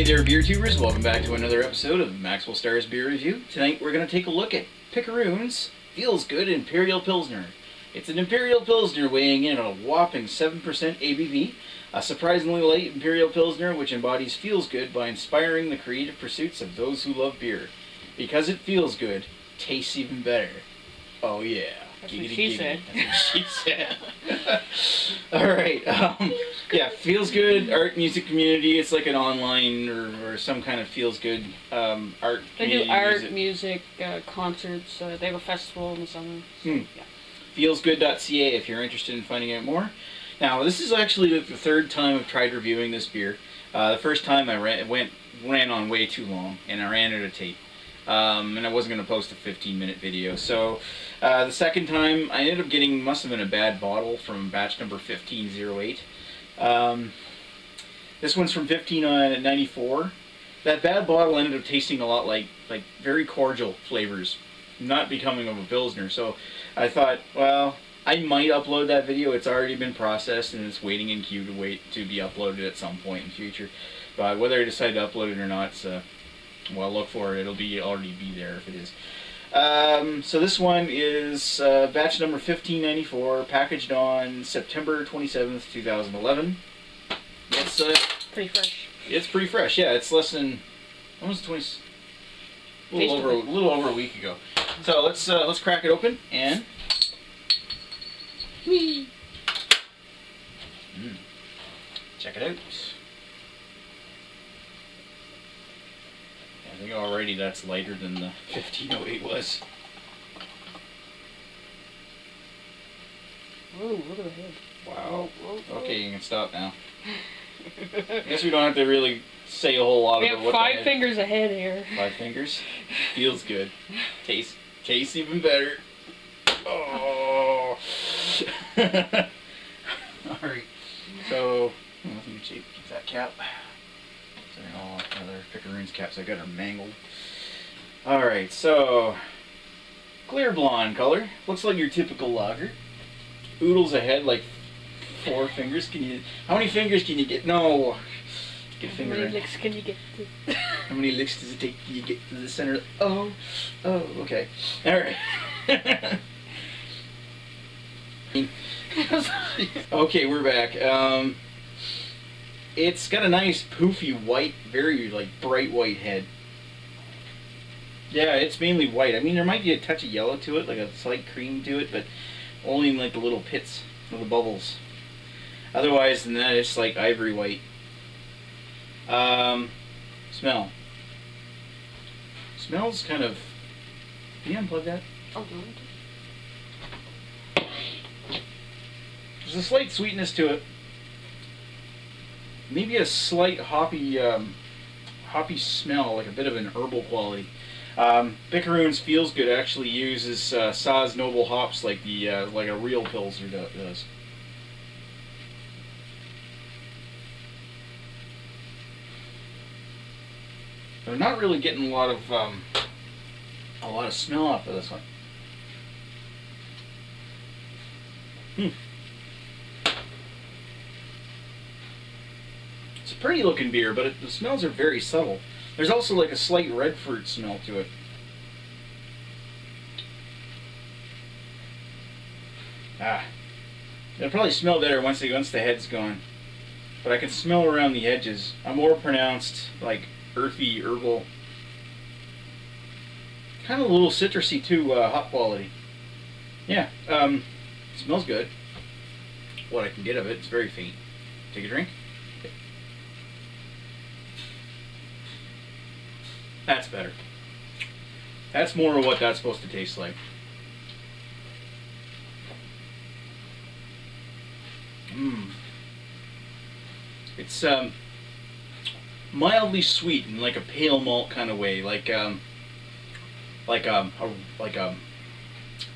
there, beer tubers. Welcome back to another episode of Maxwell Starr's Beer Review. Tonight we're going to take a look at Picaroons Feels Good Imperial Pilsner. It's an Imperial Pilsner weighing in at a whopping 7% ABV, a surprisingly light Imperial Pilsner which embodies feels good by inspiring the creative pursuits of those who love beer. Because it feels good, tastes even better. Oh yeah. That's what she said. That's what she said. Alright, yeah, Feels Good Art Music Community. It's like an online or some kind of feels good art They do art, music, concerts. They have a festival in the summer. So, yeah. FeelsGood.ca if you're interested in finding out more. Now, this is actually the third time I've tried reviewing this beer. The first time I ran on way too long, and I ran out of tape. And I wasn't going to post a 15-minute video. So the second time I ended up getting, must have been a bad bottle from batch number 1508. This one's from 1594. That bad bottle ended up tasting a lot like very cordial flavors, not becoming of a Pilsner. So I thought, well, I might upload that video. It's already been processed and it's waiting in queue to be uploaded at some point in the future. But whether I decide to upload it or not, well, look for it. It'll already be there if it is. So this one is batch number 1594, packaged on September 27th, 2011. It's pretty fresh. It's pretty fresh. Yeah, it's less than almost 20, a little over a week ago. So let's crack it open and check it out. I think already that's lighter than the 1508 was. Whoa, look at the head. Wow. Whoa. Okay, you can stop now. I guess we don't have to really say a whole lot about what we have 5 fingers ahead here. 5 fingers? Feels good. Tastes even better. Oh. Alright. So, let me keep that cap. All other Picaroons caps I got are mangled. Alright, so clear blonde color. Looks like your typical lager. Oodles ahead like 4 fingers. How many fingers can you get? No. Get a finger How many in. licks can you get to? How many licks does it take till you get to the center? Oh, okay. Alright. Okay, we're back. It's got a nice poofy white, very bright white head. Yeah, it's mainly white. I mean, there might be a touch of yellow to it, like a slight cream to it, but only in the little pits of the bubbles. Otherwise than that, it's like ivory white. Smell. Smells kind of... Can you unplug that? Oh, no. There's a slight sweetness to it. Maybe a slight hoppy smell, like a bit of an herbal quality. Picaroons Feels Good actually uses Saaz Noble hops like a real Pilsner does. I'm not really getting a lot of smell off of this one. It's a pretty looking beer, but the smells are very subtle. There's also like a slight red fruit smell to it. It'll probably smell better once the head's gone. But I can smell around the edges. A more pronounced, like earthy, herbal, kind of a little citrusy too, hop quality. Yeah, it smells good. What I can get of it, it's very faint. Take a drink. That's better. That's more of what that's supposed to taste like. It's mildly sweet in like a pale malt kind of way, like a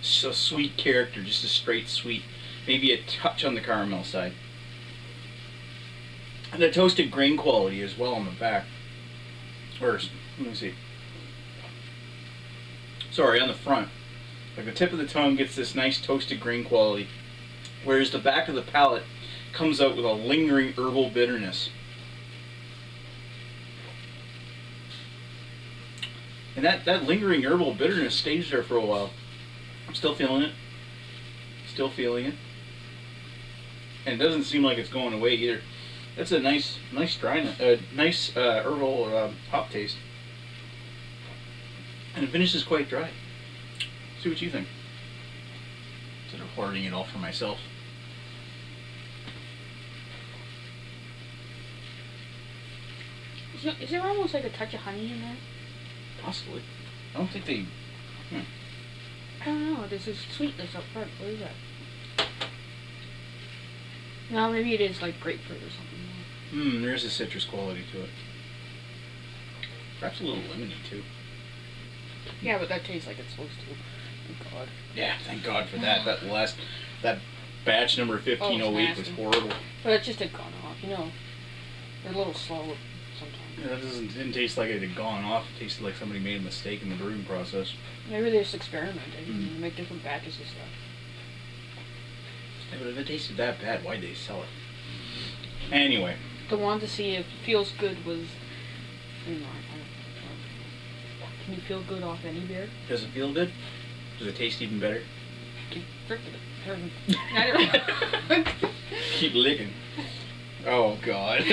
sweet character, just a straight sweet, maybe a touch on the caramel side. And the toasted grain quality as well on the back. Or, let me see. Sorry, on the front. Like the tip of the tongue gets this nice toasted grain quality, whereas the back of the palate comes out with a lingering herbal bitterness. And that lingering herbal bitterness stays there for a while. I'm still feeling it. Still feeling it. And it doesn't seem like it's going away either. That's a nice dryness, nice herbal hop taste. And the finish is quite dry. See what you think. Instead of hoarding it all for myself. Is there almost like a touch of honey in there? Possibly. I don't think they... I don't know. There's this sweetness up front. What is that? No, maybe it is like grapefruit or something. There's a citrus quality to it. Perhaps a little lemony too. Yeah, but that tastes like it's supposed to. Thank God. Yeah, thank God for that. That batch number 1508 was horrible. But it just had gone off, you know. They're a little slow sometimes. Yeah, that didn't taste like it had gone off. It tasted like somebody made a mistake in the brewing process. Maybe they're just experimenting and make different batches of stuff. Yeah, but if it tasted that bad, why'd they sell it? Anyway. I wanted to see if Feels Good was... You know, can you feel good off any beer? Does it feel good? Does it taste even better? I don't know. Keep licking. Oh, God.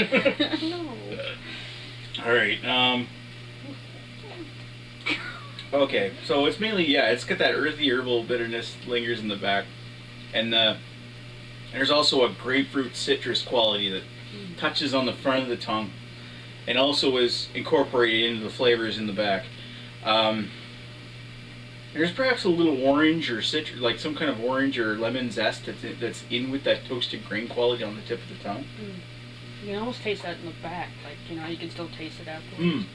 No. Alright, okay, so it's mainly, yeah, it's got that earthy herbal bitterness lingers in the back. And there's also a grapefruit citrus quality that touches on the front of the tongue and also is incorporated into the flavors in the back. There's perhaps a little orange or citrus, like some kind of orange or lemon zest that's in with that toasted grain quality on the tip of the tongue. You can almost taste that in the back, like, you know, you can still taste it afterwards.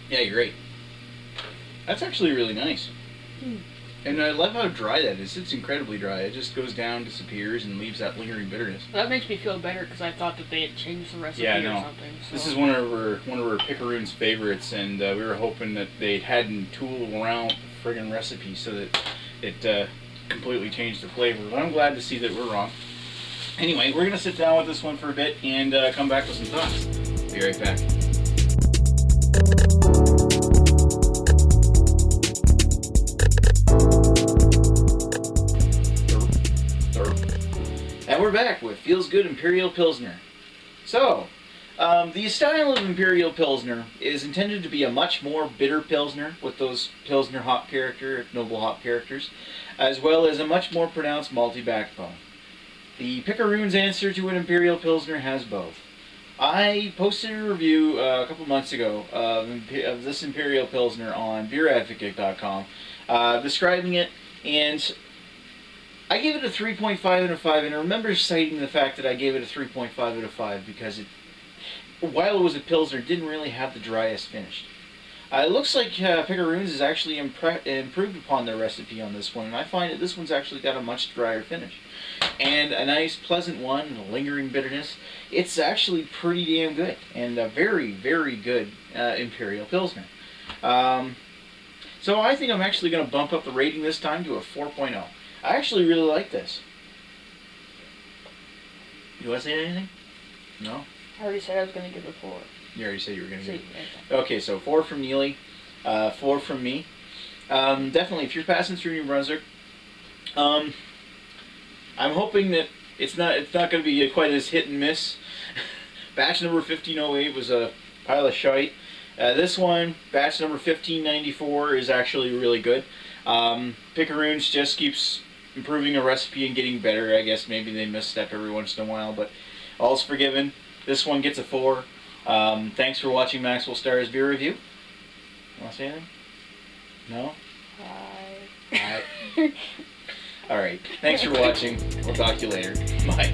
Yeah, you're right. That's actually really nice. And I love how dry that is. It's incredibly dry. It just goes down, disappears, and leaves that lingering bitterness. Well, that makes me feel better because I thought that they had changed the recipe or something. So. This is one of our Picaroons favorites, and we were hoping that they hadn't tooled around the friggin' recipe so that it completely changed the flavor. But I'm glad to see that we're wrong. Anyway, we're going to sit down with this one for a bit and come back with some thoughts. Be right back. And we're back with Feels Good Imperial Pilsner. So, the style of Imperial Pilsner is intended to be a much more bitter Pilsner with those Pilsner hop character, noble hop characters, as well as a much more pronounced malty backbone. The Picaroons answer to an Imperial Pilsner has both. I posted a review a couple months ago of this Imperial Pilsner on beeradvocate.com describing it, and I gave it a 3.5 out of 5, and I remember citing the fact that I gave it a 3.5 out of 5 because while it was a Pilsner, it didn't really have the driest finish. It looks like Picaroons has actually improved upon their recipe on this one, and I find that this one's actually got a much drier finish. And a nice, pleasant one, and a lingering bitterness. It's actually pretty damn good, and a very, very good Imperial Pilsner. So I think I'm actually going to bump up the rating this time to a 4.0. I actually really like this. You want to say anything? No? I already said I was going to give it a 4. You already said you were going to give it. Okay, so 4 from Neely, 4 from me. Definitely, if you're passing through New Brunswick, I'm hoping that it's not going to be quite as hit and miss. Batch number 1508 was a pile of shite. This one, batch number 1594, is actually really good. Picaroons just keeps improving a recipe and getting better. I guess maybe they misstep every once in a while, but all's forgiven. This one gets a 4. Thanks for watching Maxwell Starr's beer review. Want to say anything? No? Bye. Alright. Thanks for watching. We'll talk to you later. Bye.